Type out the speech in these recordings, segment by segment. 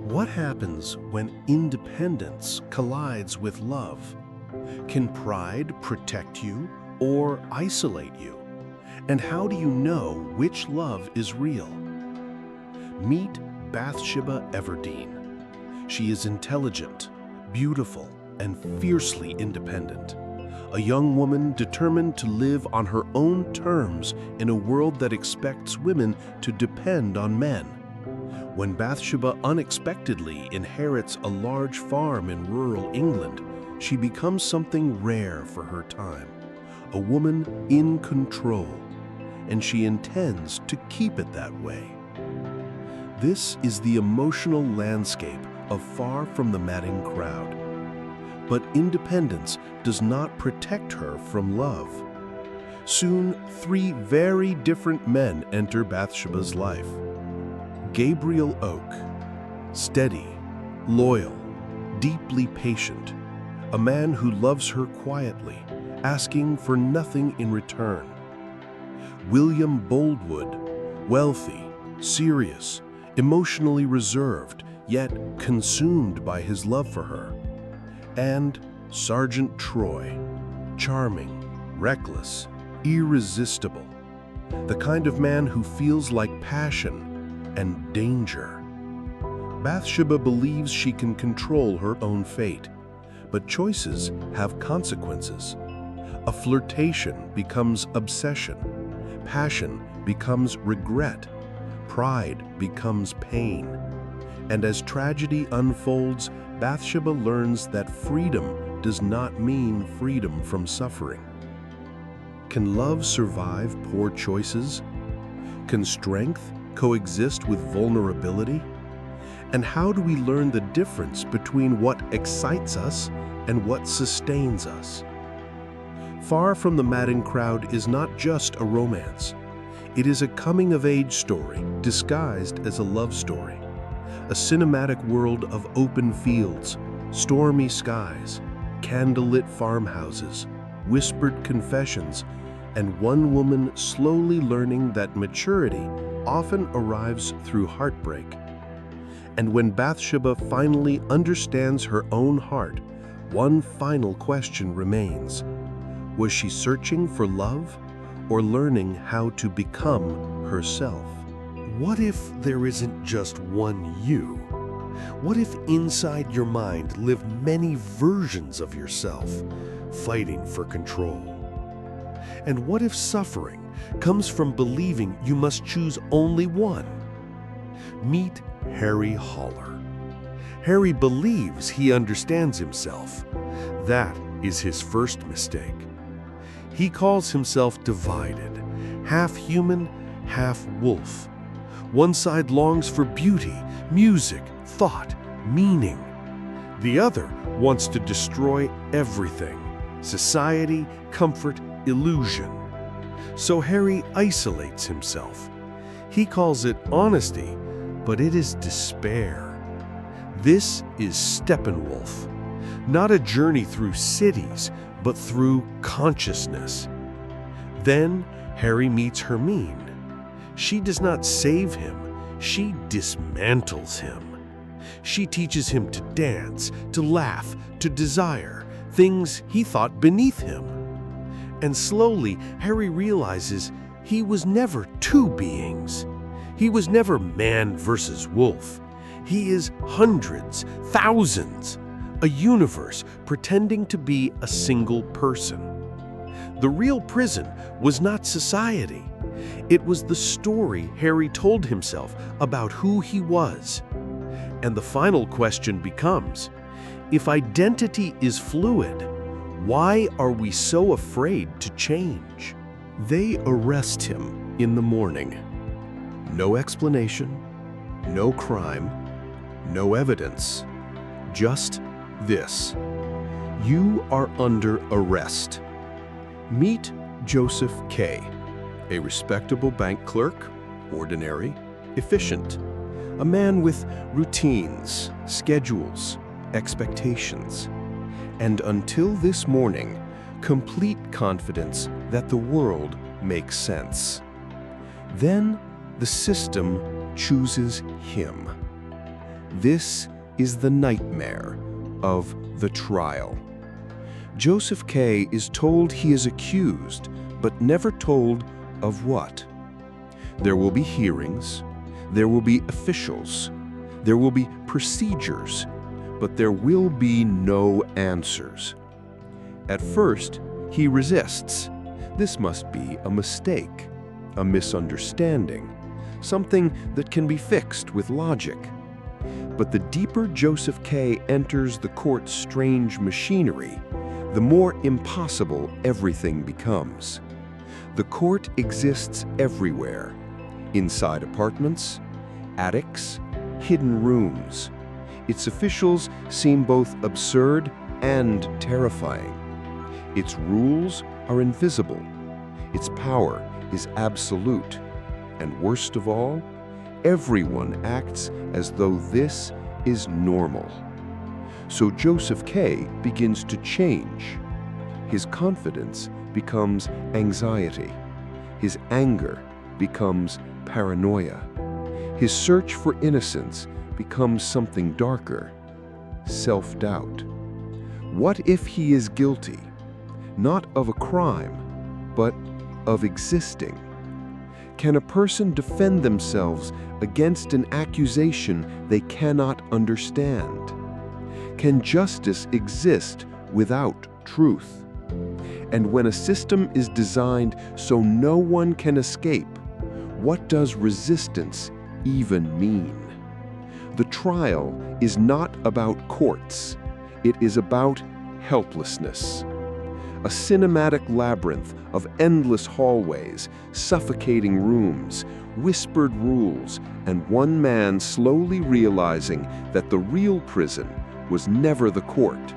What happens when independence collides with love? Can pride protect you or isolate you? And how do you know which love is real? Meet Bathsheba Everdeen. She is intelligent, beautiful, and fiercely independent. A young woman determined to live on her own terms in a world that expects women to depend on men. When Bathsheba unexpectedly inherits a large farm in rural England, she becomes something rare for her time, a woman in control, and she intends to keep it that way. This is the emotional landscape of Far from the Madding Crowd. But independence does not protect her from love. Soon, three very different men enter Bathsheba's life. Gabriel Oak, steady, loyal, deeply patient, a man who loves her quietly, asking for nothing in return. William Boldwood, wealthy, serious, emotionally reserved, yet consumed by his love for her. And Sergeant Troy, charming, reckless, irresistible, the kind of man who feels like passion and danger. Bathsheba believes she can control her own fate, but choices have consequences. A flirtation becomes obsession, passion becomes regret, pride becomes pain. And as tragedy unfolds, Bathsheba learns that freedom does not mean freedom from suffering. Can love survive poor choices? Can strength coexist with vulnerability? And how do we learn the difference between what excites us and what sustains us? Far from the Madding Crowd is not just a romance. It is a coming-of-age story disguised as a love story. A cinematic world of open fields, stormy skies, candlelit farmhouses, whispered confessions, and one woman slowly learning that maturity often arrives through heartbreak. And when Bathsheba finally understands her own heart, one final question remains. Was she searching for love or learning how to become herself? What if there isn't just one you? What if inside your mind live many versions of yourself, fighting for control? And what if suffering comes from believing you must choose only one? Meet Harry Haller. Harry believes he understands himself. That is his first mistake. He calls himself divided, half human, half wolf. One side longs for beauty, music, thought, meaning. The other wants to destroy everything: society, comfort, illusion. So Harry isolates himself. He calls it honesty, but it is despair. This is Steppenwolf, not a journey through cities, but through consciousness. Then Harry meets Hermann. She does not save him, she dismantles him. She teaches him to dance, to laugh, to desire, things he thought beneath him. And slowly, Harry realizes he was never two beings. He was never man versus wolf. He is hundreds, thousands, a universe pretending to be a single person. The real prison was not society. It was the story Harry told himself about who he was. And the final question becomes, if identity is fluid, why are we so afraid to change? They arrest him in the morning. No explanation, no crime, no evidence. Just this: you are under arrest. Meet Joseph K., a respectable bank clerk, ordinary, efficient, a man with routines, schedules, expectations, and until this morning, complete confidence that the world makes sense. Then the system chooses him. This is the nightmare of the trial. Joseph K. is told he is accused, but never told of what. There will be hearings, there will be officials, there will be procedures, but there will be no answers. At first, he resists. This must be a mistake, a misunderstanding, something that can be fixed with logic. But the deeper Joseph K. enters the court's strange machinery, the more impossible everything becomes. The court exists everywhere, inside apartments, attics, hidden rooms. Its officials seem both absurd and terrifying. Its rules are invisible. Its power is absolute. And worst of all, everyone acts as though this is normal. So Joseph K. begins to change. His confidence becomes anxiety. His anger becomes paranoia. His search for innocence becomes something darker, self-doubt. What if he is guilty, not of a crime, but of existing? Can a person defend themselves against an accusation they cannot understand? Can justice exist without truth? And when a system is designed so no one can escape, what does resistance even mean? The trial is not about courts. It is about helplessness. A cinematic labyrinth of endless hallways, suffocating rooms, whispered rules, and one man slowly realizing that the real prison was never the court.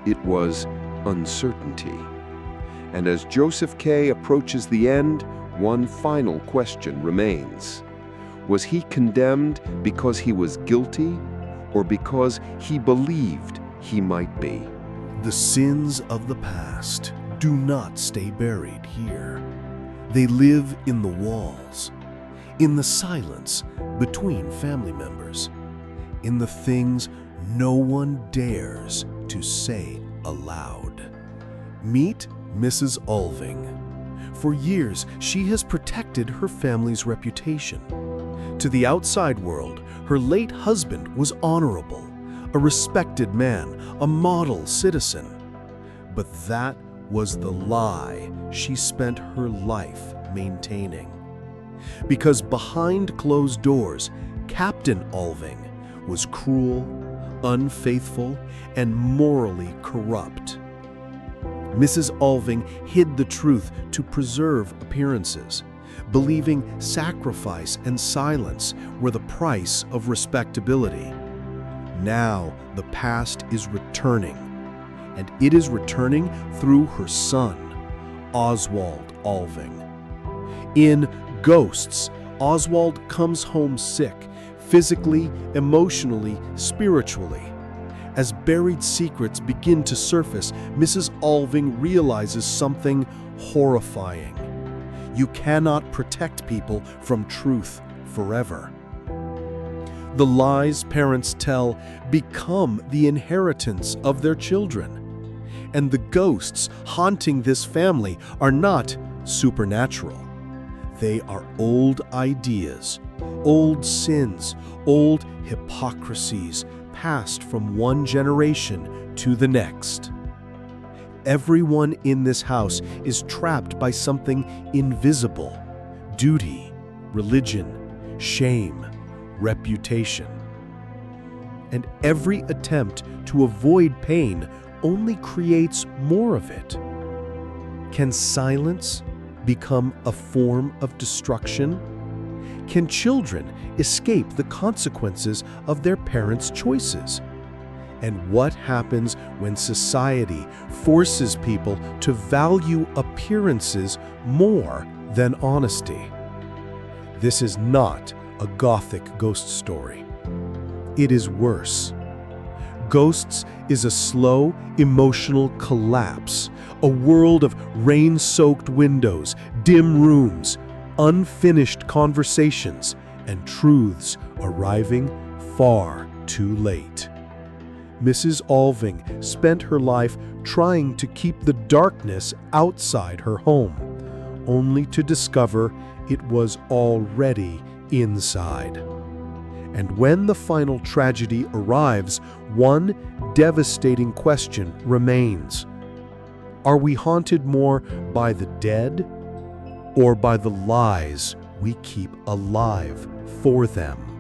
It was uncertainty. And as Joseph K. approaches the end, one final question remains. Was he condemned because he was guilty, or because he believed he might be? The sins of the past do not stay buried here. They live in the walls, in the silence between family members, in the things no one dares to say aloud. Meet Mrs. Alving. For years, she has protected her family's reputation. To the outside world, her late husband was honorable, a respected man, a model citizen. But that was the lie she spent her life maintaining. Because behind closed doors, Captain Alving was cruel, unfaithful, and morally corrupt. Mrs. Alving hid the truth to preserve appearances, believing sacrifice and silence were the price of respectability. Now the past is returning, and it is returning through her son, Oswald Alving. In Ghosts, Oswald comes home sick, physically, emotionally, spiritually. As buried secrets begin to surface, Mrs. Alving realizes something horrifying. You cannot protect people from truth forever. The lies parents tell become the inheritance of their children. And the ghosts haunting this family are not supernatural. They are old ideas, old sins, old hypocrisies passed from one generation to the next. Everyone in this house is trapped by something invisible: duty, religion, shame, reputation. And every attempt to avoid pain only creates more of it. Can silence become a form of destruction? Can children escape the consequences of their parents' choices? And what happens when society forces people to value appearances more than honesty? This is not a gothic ghost story. It is worse. Ghosts is a slow, emotional collapse, a world of rain-soaked windows, dim rooms, unfinished conversations, and truths arriving far too late. Mrs. Alving spent her life trying to keep the darkness outside her home, only to discover it was already inside. And when the final tragedy arrives, one devastating question remains. Are we haunted more by the dead or by the lies we keep alive for them?